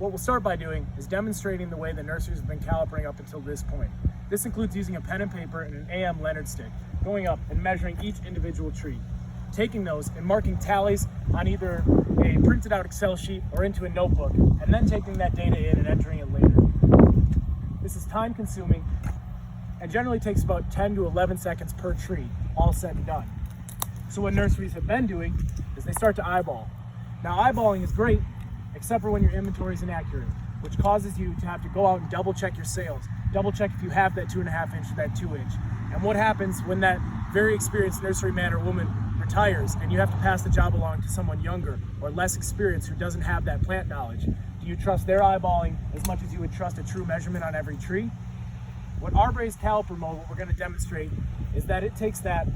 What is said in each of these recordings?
What we'll start by doing is demonstrating the way the nurseries have been calipering up until this point. This includes using a pen and paper and an AM Leonard stick, going up and measuring each individual tree, taking those and marking tallies on either a printed out Excel sheet or into a notebook, and then taking that data in and entering it later. This is time consuming and generally takes about 10 to 11 seconds per tree, all said and done. So what nurseries have been doing is they start to eyeball. Now eyeballing is great, except for when your inventory is inaccurate, which causes you to have to go out and double check your sales, double check if you have that 2.5 inch or that 2 inch. And what happens when that very experienced nursery man or woman retires and you have to pass the job along to someone younger or less experienced who doesn't have that plant knowledge? Do you trust their eyeballing as much as you would trust a true measurement on every tree? What Arbre's caliper mode, what we're going to demonstrate, is that it takes that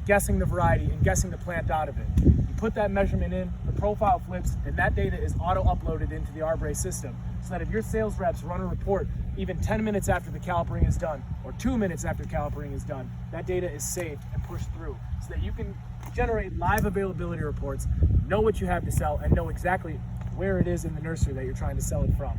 guessing the variety and guessing the plant out of it. You put that measurement in, the profile flips, and that data is auto-uploaded into the Arbre system, so that if your sales reps run a report even 10 minutes after the calipering is done, or 2 minutes after calipering is done, that data is saved and pushed through, so that you can generate live availability reports, know what you have to sell, and know exactly where it is in the nursery that you're trying to sell it from.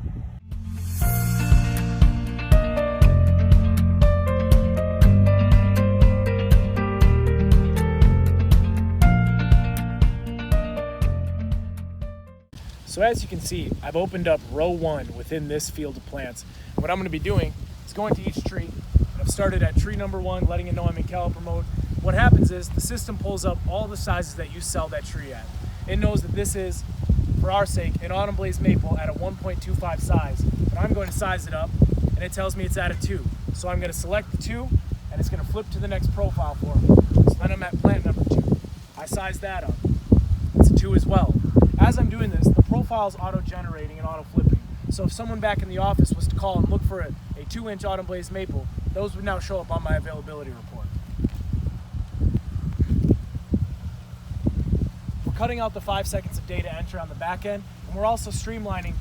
So as you can see, I've opened up row 1 within this field of plants. What I'm going to be doing is going to each tree. I've started at tree number 1, letting it know I'm in caliper mode. What happens is the system pulls up all the sizes that you sell that tree at. It knows that this is, for our sake, an autumn blaze maple at a 1.25 size. And I'm going to size it up, and it tells me it's at a 2. So I'm going to select the 2, and it's going to flip to the next profile for me. So then I'm at plant number 2. I size that up. It's a 2 as well. As I'm doing this, the profile is auto-generating and auto-flipping. So if someone back in the office was to call and look for a 2-inch autumn blaze maple, those would now show up on my availability report. We're cutting out the 5 seconds of data entry on the back end, and we're also streamlining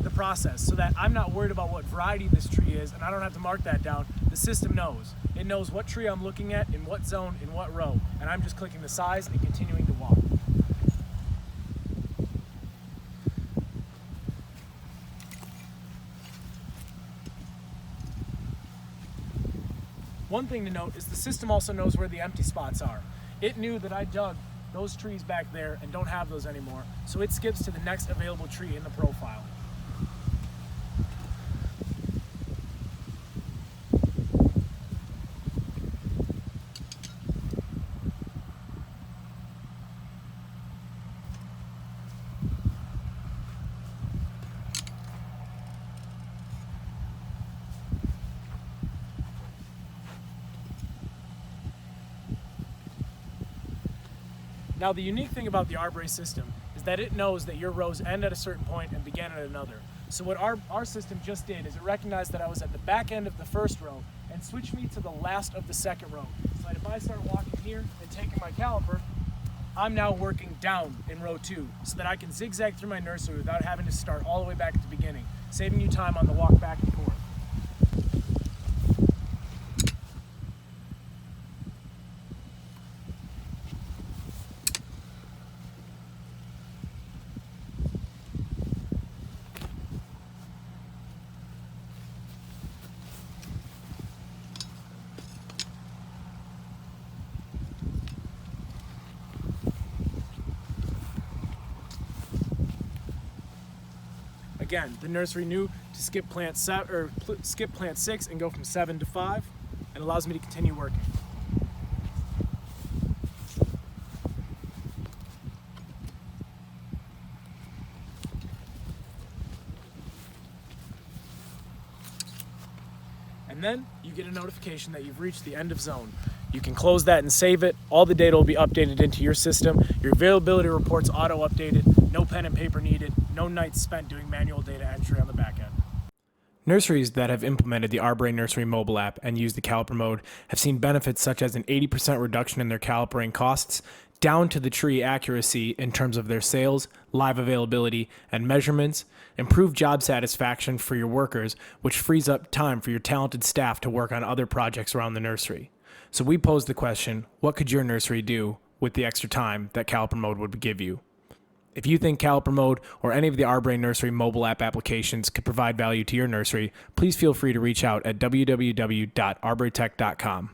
the process so that I'm not worried about what variety this tree is, and I don't have to mark that down. The system knows. It knows what tree I'm looking at, in what zone, in what row, and I'm just clicking the size and continuing to walk. One thing to note is the system also knows where the empty spots are. It knew that I dug those trees back there and don't have those anymore, so it skips to the next available tree in the profile. Now the unique thing about the Arbre system is that it knows that your rows end at a certain point and begin at another. So what our system just did is it recognized that I was at the back end of the first row and switched me to the last of the second row. So that if I start walking here and taking my caliper, I'm now working down in row 2 so that I can zigzag through my nursery without having to start all the way back at the beginning, saving you time on the walk back and forth. Again, the nursery knew to skip plant 6 and go from 7 to 5, and allows me to continue working. And then you get a notification that you've reached the end of zone. You can close that and save it. All the data will be updated into your system. Your availability reports auto-updated. No pen and paper needed. No nights spent doing manual data entry on the back end. Nurseries that have implemented the Arbre Nursery mobile app and used the Caliper mode have seen benefits such as an 80% reduction in their calipering costs, down to the tree accuracy in terms of their sales, live availability, and measurements, improved job satisfaction for your workers, which frees up time for your talented staff to work on other projects around the nursery. So we posed the question, what could your nursery do with the extra time that Caliper mode would give you? If you think Caliper Mode or any of the Arbre Nursery mobile app applications could provide value to your nursery, please feel free to reach out at www.arbretech.com.